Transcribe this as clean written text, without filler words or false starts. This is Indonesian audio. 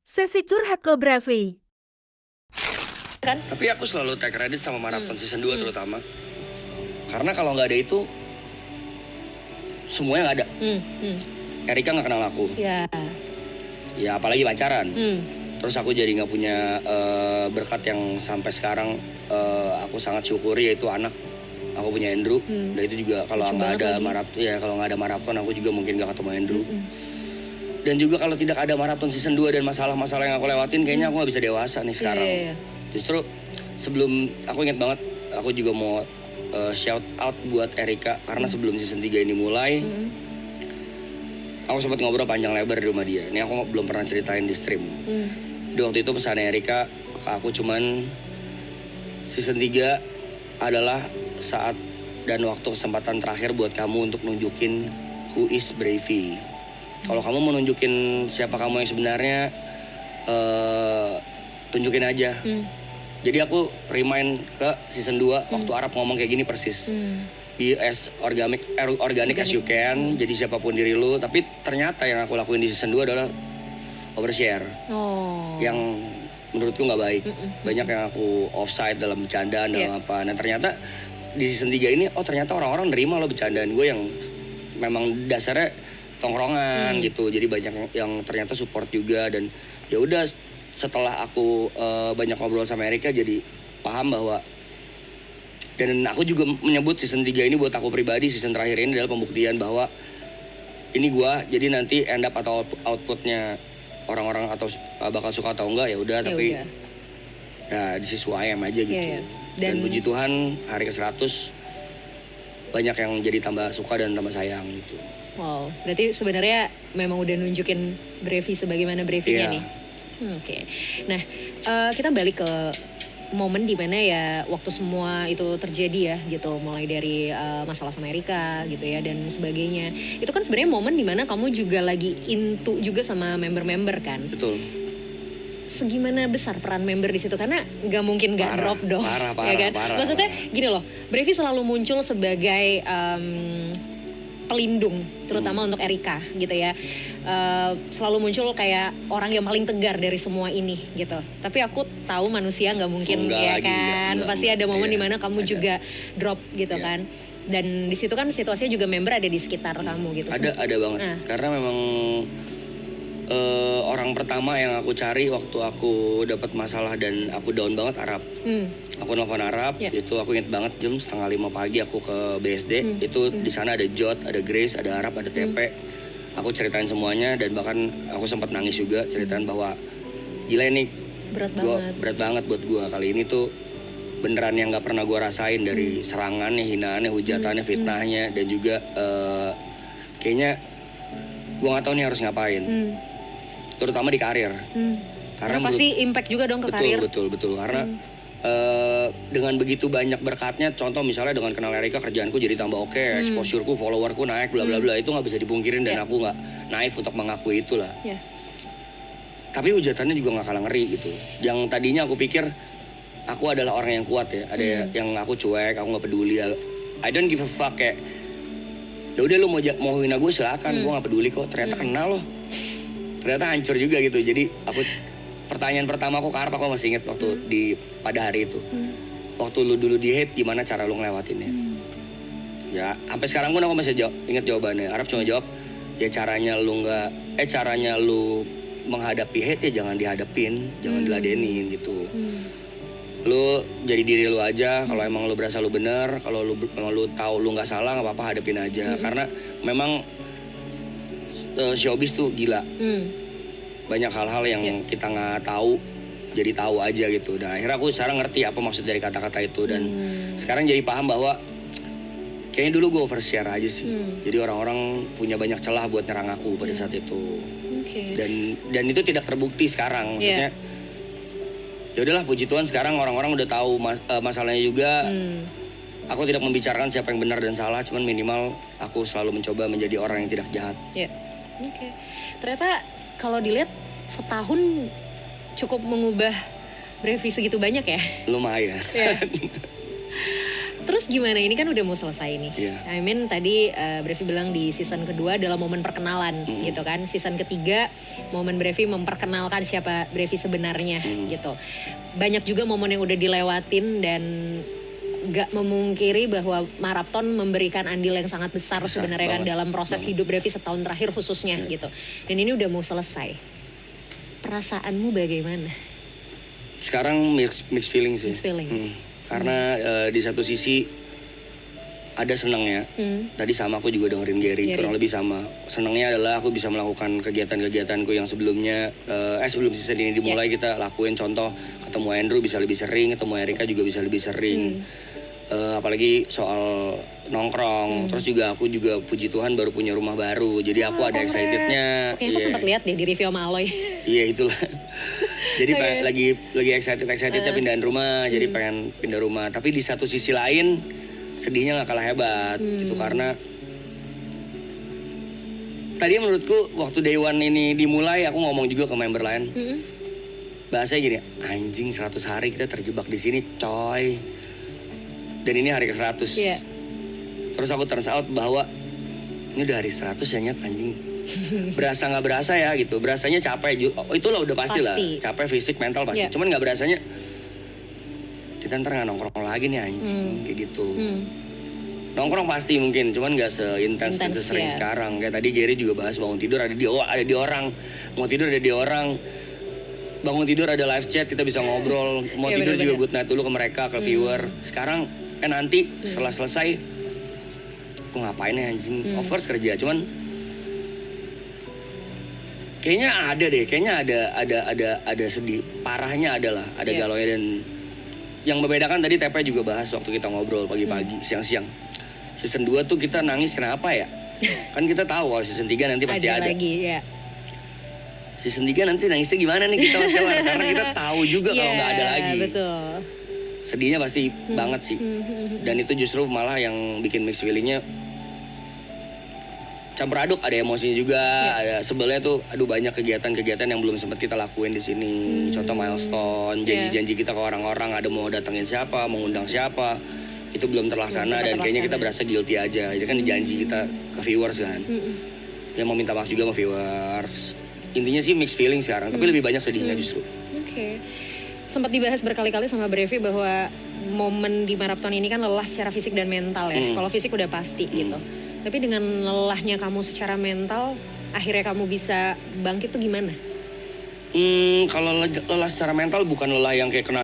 Sesi curhat ke Brevi. Kan? Tapi aku selalu take credit sama Marathon season 2 terutama. Karena kalau nggak ada itu, semuanya nggak ada. Erika nggak kenal aku. Ya. Ya apalagi pacaran. Terus aku jadi nggak punya berkat yang sampai sekarang aku sangat syukuri, yaitu anak. Aku punya Andrew. Dan itu juga kalau nggak ada maraton, ya kalau nggak ada maraton aku juga mungkin nggak ketemu Andrew. Dan juga kalau tidak ada Marathon season 2 dan masalah-masalah yang aku lewatin, kayaknya aku nggak bisa dewasa nih sekarang. Justru sebelum, aku inget banget, aku juga mau shout out buat Erika. Karena sebelum season 3 ini mulai, aku sempat ngobrol panjang lebar di rumah dia. Ini aku belum pernah ceritain di stream. Di waktu itu pesan Erika ke aku cuman, season 3 adalah saat dan waktu kesempatan terakhir buat kamu untuk nunjukin who is Brevi. Kalau kamu mau nunjukin siapa kamu yang sebenarnya, tunjukin aja. Jadi aku remind ke season 2 waktu Arab ngomong kayak gini persis. Be as organic as you can, jadi siapapun diri lu. Tapi ternyata yang aku lakuin di season 2 adalah overshare. Yang menurutku nggak baik. Banyak yang aku offside dalam bercandaan, dalam apa. Nah ternyata di season 3 ini, oh ternyata orang-orang nerima lo bercandaan gue yang memang dasarnya tongkrongan gitu. Jadi banyak yang ternyata support juga. Dan ya udah, setelah aku banyak ngobrol sama Erika, jadi paham bahwa, dan aku juga menyebut season 3 ini buat aku pribadi, season terakhir ini adalah pembuktian bahwa ini gua, jadi nanti end up atau outputnya orang-orang atau bakal suka atau enggak ya udah, tapi ya this is who I am aja gitu. Dan puji Tuhan hari ke-100 banyak yang jadi tambah suka dan tambah sayang gitu. Wow, berarti sebenarnya memang udah nunjukin Brevi sebagaimana Brevinya nih. Oke. Nah, kita balik ke momen dimana ya waktu semua itu terjadi ya gitu, mulai dari masalah sama Erika gitu ya dan sebagainya. Itu kan sebenarnya momen dimana kamu juga lagi into juga sama member-member kan. Betul. Segimana besar peran member di situ, karena nggak mungkin nggak drop dong, parah, ya kan? Maksudnya gini loh, Brevi selalu muncul sebagai pelindung, terutama untuk Erika gitu ya. Selalu muncul kayak orang yang paling tegar dari semua ini gitu. Tapi aku tahu manusia nggak mungkin ya kan. Pasti ada momen dimana kamu juga drop gitu kan. Dan di situ kan situasinya juga member ada di sekitar kamu gitu. Ada banget. Karena memang orang pertama yang aku cari waktu aku dapat masalah dan aku down banget Arab. Aku nelfon Arab, itu aku inget banget jam 4:30 pagi aku ke BSD. Itu di sana ada Jot, ada Grace, ada Arab, ada TP. Aku ceritain semuanya dan bahkan aku sempat nangis juga, ceritain bahwa gila ini berat banget buat gua kali ini tuh, beneran yang nggak pernah gua rasain, dari serangannya, hinaannya, hujatannya, fitnahnya, dan juga kayaknya gua nggak tahu nih harus ngapain, terutama di karir. Karena pasti impact juga dong ke karir. Betul karena dengan begitu banyak berkatnya, contoh misalnya dengan kenal Erika kerjaanku jadi tambah oke, exposureku, followerku naik, bla bla bla, itu nggak bisa dipungkirin dan aku nggak naif untuk mengakui itulah. Tapi hujatannya juga nggak kalah ngeri gitu. Yang tadinya aku pikir aku adalah orang yang kuat ya, ada yang aku cuek, aku nggak peduli, I don't give a fuck, kayak ya udah lu mau hina gue silakan, gue nggak peduli kok. Ternyata kenal loh, ternyata hancur juga gitu. Jadi aku, pertanyaan pertama aku ke Arab, aku masih inget waktu pada hari itu. Waktu lu dulu di hate, gimana cara lu ngelewatinnya? Ya, sampai sekarang pun aku masih inget jawabannya. Arab cuma jawab, ya caranya lu menghadapi hate ya jangan dihadapin, jangan diladenin gitu. Lu jadi diri lu aja. Kalau emang lu berasa lu bener, kalau lu tahu lu nggak salah, nggak apa-apa, hadapin aja. Karena memang showbiz tuh gila. Banyak hal-hal yang kita nggak tahu, jadi tahu aja gitu. Dan akhirnya aku sekarang ngerti apa maksud dari kata-kata itu. Dan sekarang jadi paham bahwa kayaknya dulu gue overshare aja sih. Jadi orang-orang punya banyak celah buat nyerang aku pada saat itu. Dan itu tidak terbukti sekarang. Maksudnya ya udahlah, puji Tuhan sekarang orang-orang udah tahu masalahnya juga. Aku tidak membicarakan siapa yang benar dan salah, cuman minimal aku selalu mencoba menjadi orang yang tidak jahat. Ternyata kalau dilihat setahun cukup mengubah Brevi segitu banyak ya? Lumayan. Terus gimana? Ini kan udah mau selesai nih. Iya. I mean tadi Brevi bilang di season kedua adalah momen perkenalan gitu kan. Season ketiga momen Brevi memperkenalkan siapa Brevi sebenarnya gitu. Banyak juga momen yang udah dilewatin dan gak memungkiri bahwa maraton memberikan andil yang sangat besar sebenarnya kan dalam proses hidup Brevi setahun terakhir khususnya gitu. Dan ini udah mau selesai. Perasaanmu bagaimana? Sekarang mixed feelings sih. Mixed feelings. Karena di satu sisi ada senangnya. Tadi sama aku juga dengerin Gary, kurang lebih sama. Senangnya adalah aku bisa melakukan kegiatan-kegiatanku yang sebelumnya sebelum season ini dimulai kita lakuin. Contoh ketemu Andrew bisa lebih sering, ketemu Erika juga bisa lebih sering. Apalagi soal nongkrong. Terus juga aku juga puji Tuhan baru punya rumah baru. Jadi aku ada excitednya. Oke, aku sempat lihat deh di review sama Aloy. Iya itulah. Jadi lagi excitednya pindahan rumah, jadi pengen pindah rumah. Tapi di satu sisi lain sedihnya nggak kalah hebat gitu karena tadi menurutku waktu Day One ini dimulai aku ngomong juga ke member lain. Bahasanya gini, anjing 100 hari kita terjebak di sini, coy. Dan ini hari ke-100. Yeah. Terus aku turns out bahwa ini udah hari 100 ya nyet anjing. Berasa nggak berasa ya gitu, berasanya capek. Itulah udah pasti lah, capek fisik, mental pasti. Cuman nggak berasanya kita ntar nggak nongkrong lagi nih anjing kayak gitu. Nongkrong pasti mungkin, cuman nggak seintens dan sesering sekarang. Kayak tadi Gary juga bahas bangun tidur ada di orang, mau tidur ada di orang. Bangun tidur ada live chat, kita bisa ngobrol. Mau tidur juga good night dulu ke mereka, ke viewer. Sekarang nanti setelah selesai, aku ngapain ya anjing? Of course kerja, cuman kayaknya ada sedih. Parahnya adalah ada galaunya. Dan yang membedakan tadi Tepe juga bahas waktu kita ngobrol pagi-pagi, siang-siang. Season 2 tuh kita nangis kenapa ya? Kan kita tahu kalau season 3 nanti pasti ada. Lagi, ya. Season 3 nanti nangisnya gimana nih kita sekarang? Karena kita tahu juga kalau nggak ada lagi. Betul. Sedihnya pasti banget sih. Dan itu justru malah yang bikin mixed feelingnya campur aduk, ada emosinya juga, ada sebelnya tuh, aduh banyak kegiatan-kegiatan yang belum sempat kita lakuin di sini. Contoh milestone, janji-janji kita ke orang-orang, ada mau datengin siapa, mau ngundang siapa, itu belum terlaksana dan kayaknya kita berasa guilty aja. Itu kan janji kita ke viewers kan, ya mau minta maaf juga sama viewers. Intinya sih mixed feeling sekarang, tapi lebih banyak sedihnya justru. Oke. Sempat dibahas berkali-kali sama Brevi bahwa momen di maraton ini kan lelah secara fisik dan mental ya. Kalau fisik udah pasti gitu. Tapi dengan lelahnya kamu secara mental, akhirnya kamu bisa bangkit tuh gimana? Kalau lelah secara mental bukan lelah yang kayak kena